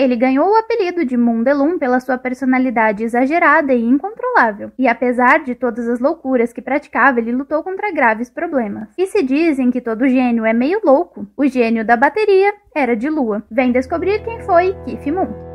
Ele ganhou o apelido de Moon Delum pela sua personalidade exagerada e incontrolável, e apesar de todas as loucuras que praticava, ele lutou contra graves problemas. E se dizem que todo gênio é meio louco, o gênio da bateria era de Lua. Vem descobrir quem foi Keith Moon.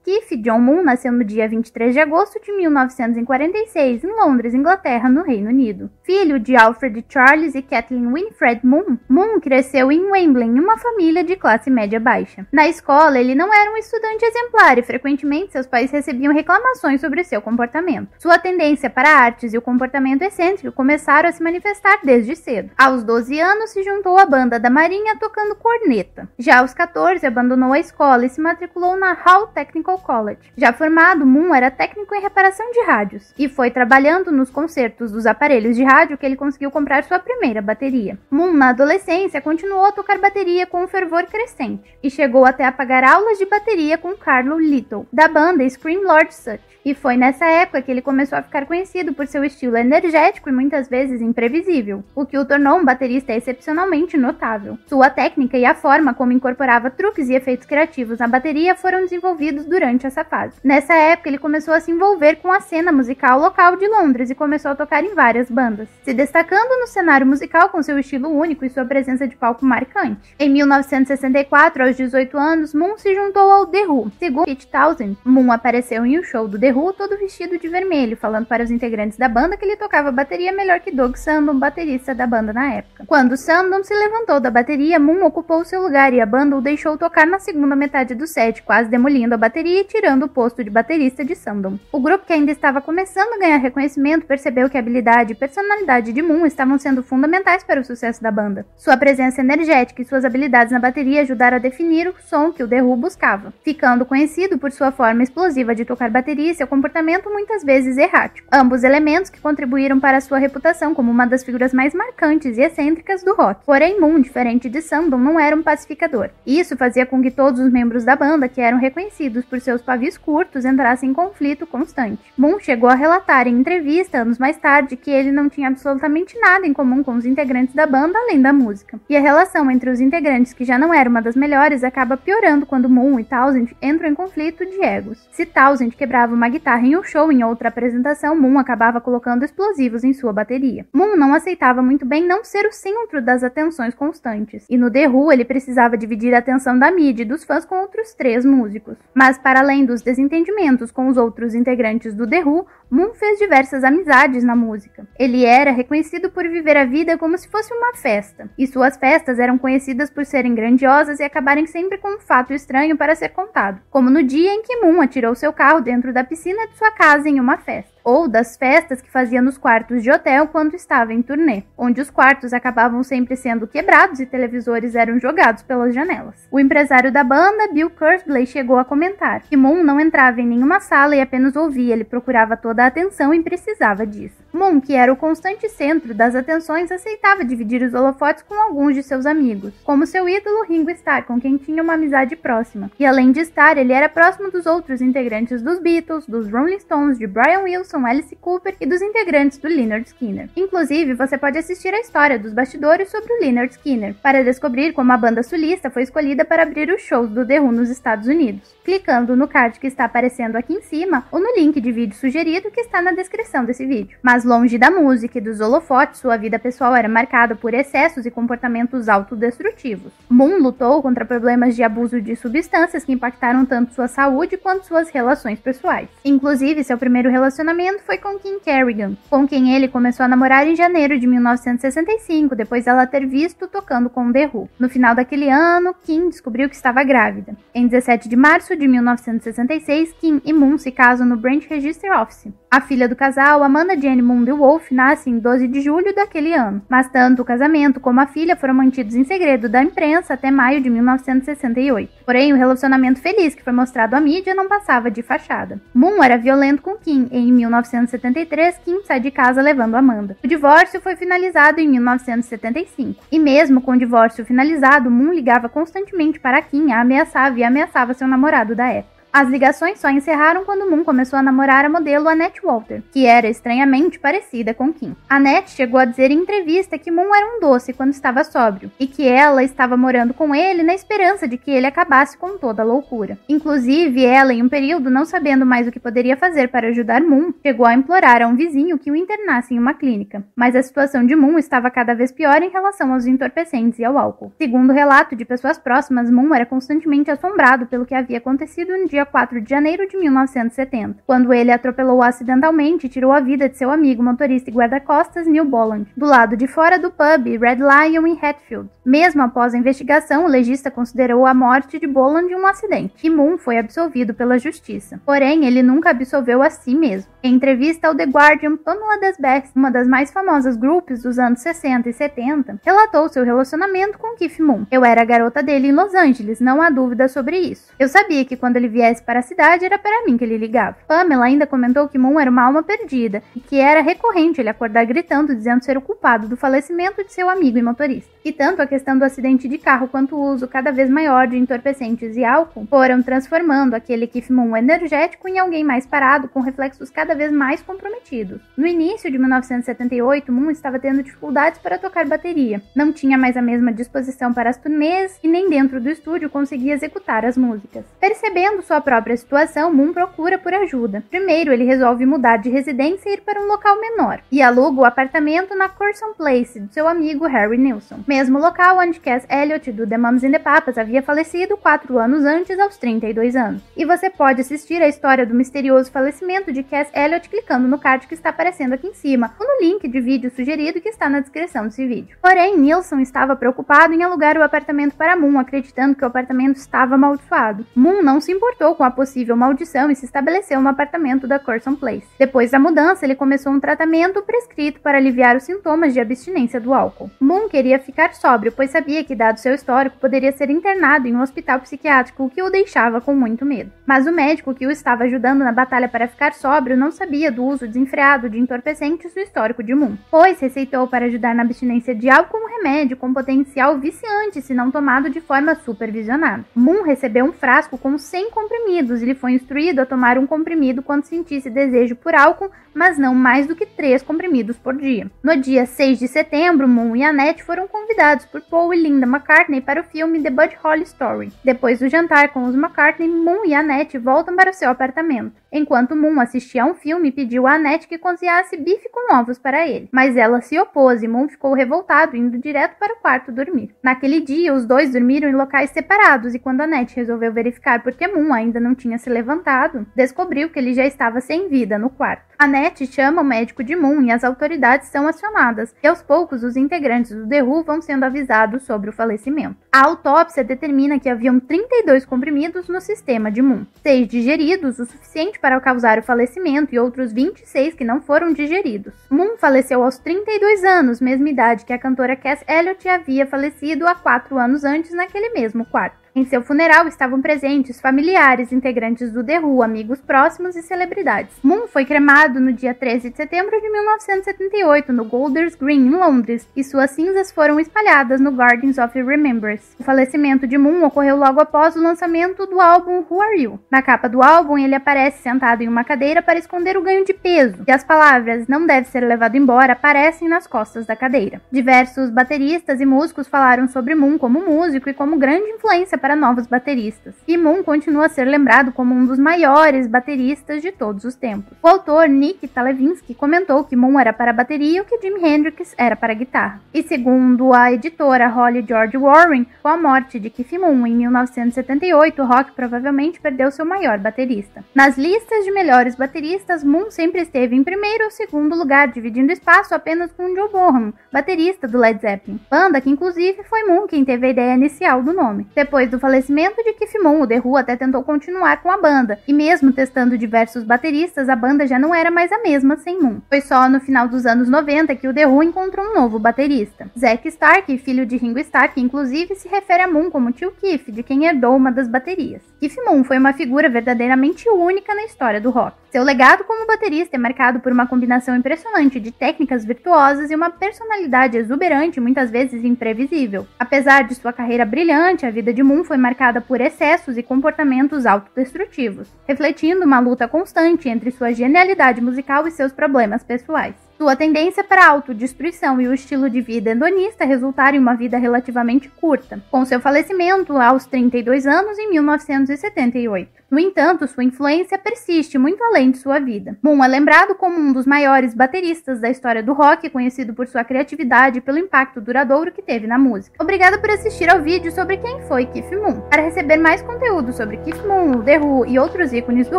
Keith John Moon nasceu no dia 23 de agosto de 1946 em Londres, Inglaterra, no Reino Unido. Filho de Alfred Charles e Kathleen Winifred Moon, Moon cresceu em Wembley em uma família de classe média baixa. Na escola, ele não era um estudante exemplar e frequentemente seus pais recebiam reclamações sobre seu comportamento. Sua tendência para artes e o comportamento excêntrico começaram a se manifestar desde cedo. Aos 12 anos, se juntou à banda da Marinha tocando corneta. Já aos 14, abandonou a escola e se matriculou na Hull Technical College. Já formado, Moon era técnico em reparação de rádios e foi trabalhando nos consertos dos aparelhos de rádio que ele conseguiu comprar sua primeira bateria. Moon, na adolescência, continuou a tocar bateria com um fervor crescente e chegou até a pagar aulas de bateria com Carlo Little, da banda Scream Lord Sutch. E foi nessa época que ele começou a ficar conhecido por seu estilo energético e muitas vezes imprevisível, o que o tornou um baterista excepcionalmente notável. Sua técnica e a forma como incorporava truques e efeitos criativos na bateria foram desenvolvidos durante essa fase. Nessa época, ele começou a se envolver com a cena musical local de Londres e começou a tocar em várias bandas, se destacando no cenário musical com seu estilo único e sua presença de palco marcante. Em 1964, aos 18 anos, Moon se juntou ao The Who. Segundo Pete Townshend, Moon apareceu em um show do The Who todo vestido de vermelho, falando para os integrantes da banda que ele tocava bateria melhor que Doug Sandon, baterista da banda na época. Quando Sandon se levantou da bateria, Moon ocupou seu lugar e a banda o deixou tocar na segunda metade do set, quase demolindo a bateria e tirando o posto de baterista de Sandon. O grupo, que ainda estava começando a ganhar reconhecimento, percebeu que a habilidade e personalidade de Moon estavam sendo fundamentais para o sucesso da banda. Sua presença energética e suas habilidades na bateria ajudaram a definir o som que o The Who buscava, ficando conhecido por sua forma explosiva de tocar bateria e seu comportamento muitas vezes errático. Ambos elementos que contribuíram para sua reputação como uma das figuras mais marcantes e excêntricas do rock. Porém, Moon, diferente de Sandon, não era um pacificador. Isso fazia com que todos os membros da banda, que eram reconhecidos por seus pavios curtos, entrassem em conflito constante. Moon chegou a relatar em entrevista, anos mais tarde, que ele não tinha absolutamente nada em comum com os integrantes da banda além da música. E a relação entre os integrantes, que já não era uma das melhores, acaba piorando quando Moon e Townshend entram em conflito de egos. Se Townshend quebrava uma guitarra em um show, em outra apresentação, Moon acabava colocando explosivos em sua bateria. Moon não aceitava muito bem não ser o centro das atenções constantes, e no The Who ele precisava dividir a atenção da mídia e dos fãs com outros 3 músicos. Mas para além dos desentendimentos com os outros integrantes do The Who, Moon fez diversas amizades na música. Ele era reconhecido por viver a vida como se fosse uma festa, e suas festas eram conhecidas por serem grandiosas e acabarem sempre com um fato estranho para ser contado, como no dia em que Moon atirou seu carro dentro da piscina de sua casa em uma festa, ou das festas que fazia nos quartos de hotel quando estava em turnê, onde os quartos acabavam sempre sendo quebrados e televisores eram jogados pelas janelas. O empresário da banda, Bill Kersley, chegou a comentar que Moon não entrava em nenhuma sala e apenas ouvia, ele procurava toda a atenção e precisava disso. Moon, que era o constante centro das atenções, aceitava dividir os holofotes com alguns de seus amigos, como seu ídolo Ringo Starr, com quem tinha uma amizade próxima. E além de Starr, ele era próximo dos outros integrantes dos Beatles, dos Rolling Stones, de Brian Wilson, Alice Cooper e dos integrantes do Lynyrd Skynyrd. Inclusive, você pode assistir a história dos bastidores sobre o Lynyrd Skynyrd para descobrir como a banda sulista foi escolhida para abrir os shows do The Who nos Estados Unidos, clicando no card que está aparecendo aqui em cima ou no link de vídeo sugerido que está na descrição desse vídeo. Mas longe da música e dos holofotes, sua vida pessoal era marcada por excessos e comportamentos autodestrutivos. Moon lutou contra problemas de abuso de substâncias que impactaram tanto sua saúde quanto suas relações pessoais. Inclusive, seu primeiro relacionamento foi com Kim Kerrigan, com quem ele começou a namorar em janeiro de 1965, depois dela ter visto tocando com The Who. No final daquele ano, Kim descobriu que estava grávida. Em 17 de março de 1966, Kim e Moon se casam no Branch Register Office. A filha do casal, Amanda Jane Moon DeWolf, nasce em 12 de julho daquele ano, mas tanto o casamento como a filha foram mantidos em segredo da imprensa até maio de 1968. Porém, o relacionamento feliz que foi mostrado à mídia não passava de fachada. Moon era violento com Kim e em 1973, Kim sai de casa levando Amanda. O divórcio foi finalizado em 1975. E mesmo com o divórcio finalizado, Moon ligava constantemente para Kim, a ameaçava e ameaçava seu namorado da época. As ligações só encerraram quando Moon começou a namorar a modelo Annette Walter, que era estranhamente parecida com Kim. Annette chegou a dizer em entrevista que Moon era um doce quando estava sóbrio, e que ela estava morando com ele na esperança de que ele acabasse com toda a loucura. Inclusive, ela, em um período não sabendo mais o que poderia fazer para ajudar Moon, chegou a implorar a um vizinho que o internasse em uma clínica. Mas a situação de Moon estava cada vez pior em relação aos entorpecentes e ao álcool. Segundo o relato de pessoas próximas, Moon era constantemente assombrado pelo que havia acontecido no dia 4 de janeiro de 1970, quando ele atropelou acidentalmente e tirou a vida de seu amigo motorista e guarda-costas Neil Boland, do lado de fora do pub Red Lion em Hatfield. Mesmo após a investigação, o legista considerou a morte de Boland um acidente, e Moon foi absolvido pela justiça. Porém, ele nunca absolveu a si mesmo. Em entrevista ao The Guardian, Pamela Desbest, uma das mais famosas groups dos anos 60 e 70, relatou seu relacionamento com Keith Moon. "Eu era a garota dele em Los Angeles, não há dúvida sobre isso. Eu sabia que quando ele viesse para a cidade era para mim que ele ligava." Pamela ainda comentou que Moon era uma alma perdida e que era recorrente ele acordar gritando dizendo ser o culpado do falecimento de seu amigo e motorista. E tanto a questão do acidente de carro quanto o uso cada vez maior de entorpecentes e álcool foram transformando aquele Keith Moon energético em alguém mais parado, com reflexos cada vez mais comprometidos. No início de 1978, Moon estava tendo dificuldades para tocar bateria. Não tinha mais a mesma disposição para as turnês e nem dentro do estúdio conseguia executar as músicas. Percebendo sua própria situação, Moon procura por ajuda. Primeiro, ele resolve mudar de residência e ir para um local menor, e aluga o apartamento na Curzon Place do seu amigo Harry Nilsson, mesmo local onde Cass Elliot do The Mamas and the Papas havia falecido 4 anos antes, aos 32 anos. E você pode assistir a história do misterioso falecimento de Cass Elliot clicando no card que está aparecendo aqui em cima, ou no link de vídeo sugerido que está na descrição desse vídeo. Porém, Nilsson estava preocupado em alugar o apartamento para Moon, acreditando que o apartamento estava amaldiçoado. Moon não se importou com a possível maldição e se estabeleceu no apartamento da Curzon Place. Depois da mudança, ele começou um tratamento prescrito para aliviar os sintomas de abstinência do álcool. Moon queria ficar sóbrio, pois sabia que, dado seu histórico, poderia ser internado em um hospital psiquiátrico, o que o deixava com muito medo. Mas o médico que o estava ajudando na batalha para ficar sóbrio não sabia do uso desenfreado de entorpecentes do histórico de Moon, pois receitou para ajudar na abstinência de álcool um remédio com potencial viciante se não tomado de forma supervisionada. Moon recebeu um frasco com 100 comprimidos e lhe foi instruído a tomar um comprimido quando sentisse desejo por álcool, mas não mais do que 3 comprimidos por dia. No dia 6 de setembro, Moon e Annette foram convidados por Paul e Linda McCartney para o filme The Buddy Holly Story. Depois do jantar com os McCartney, Moon e Annette voltam para o seu apartamento. Enquanto Moon assistia a um filme, pediu a Annette que cozinhasse bife com ovos para ele, mas ela se opôs e Moon ficou revoltado, indo direto para o quarto dormir. Naquele dia, os dois dormiram em locais separados e quando Annette resolveu verificar por que Moon ainda não tinha se levantado, descobriu que ele já estava sem vida no quarto. Annette chama o médico de Moon e as autoridades são acionadas, e aos poucos os integrantes do The Who vão sendo avisados sobre o falecimento. A autópsia determina que haviam 32 comprimidos no sistema de Moon, 6 digeridos, o suficiente para causar o falecimento, e outros 26 que não foram digeridos. Moon faleceu aos 32 anos, mesma idade que a cantora Cass Elliot havia falecido há 4 anos antes naquele mesmo quarto. Em seu funeral estavam presentes familiares, integrantes do The Who, amigos próximos e celebridades. Moon foi cremado no dia 13 de setembro de 1978 no Golders Green, em Londres, e suas cinzas foram espalhadas no Gardens of Remembrance. O falecimento de Moon ocorreu logo após o lançamento do álbum Who Are You? Na capa do álbum, ele aparece sentado em uma cadeira para esconder o ganho de peso, e as palavras "não deve ser levado embora" aparecem nas costas da cadeira. Diversos bateristas e músicos falaram sobre Moon como músico e como grande influência para novos bateristas. E Moon continua a ser lembrado como um dos maiores bateristas de todos os tempos. O autor Nick Televinsky comentou que Moon era para a bateria o que Jimi Hendrix era para a guitarra. E segundo a editora Holly George Warren, com a morte de Keith Moon em 1978, o rock provavelmente perdeu seu maior baterista. Nas listas de melhores bateristas, Moon sempre esteve em primeiro ou segundo lugar, dividindo espaço apenas com Joe Bonham, baterista do Led Zeppelin, banda que inclusive foi Moon quem teve a ideia inicial do nome. Depois do falecimento de Keith Moon, o The Who até tentou continuar com a banda, e mesmo testando diversos bateristas, a banda já não era mais a mesma sem Moon. Foi só no final dos anos 90 que o The Who encontrou um novo baterista. Zack Stark, filho de Ringo Stark, inclusive se refere a Moon como tio Keith, de quem herdou uma das baterias. Keith Moon foi uma figura verdadeiramente única na história do rock. Seu legado como baterista é marcado por uma combinação impressionante de técnicas virtuosas e uma personalidade exuberante, muitas vezes imprevisível. Apesar de sua carreira brilhante, a vida de Moon foi marcada por excessos e comportamentos autodestrutivos, refletindo uma luta constante entre sua genialidade musical e seus problemas pessoais. Sua tendência para a autodestruição e o estilo de vida hedonista resultaram em uma vida relativamente curta, com seu falecimento aos 32 anos em 1978. No entanto, sua influência persiste muito além de sua vida. Moon é lembrado como um dos maiores bateristas da história do rock, conhecido por sua criatividade e pelo impacto duradouro que teve na música. Obrigada por assistir ao vídeo sobre quem foi Keith Moon. Para receber mais conteúdo sobre Keith Moon, The Who e outros ícones do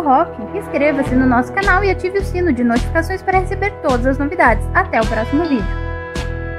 rock, inscreva-se no nosso canal e ative o sino de notificações para receber todas as novidades. Até o próximo vídeo.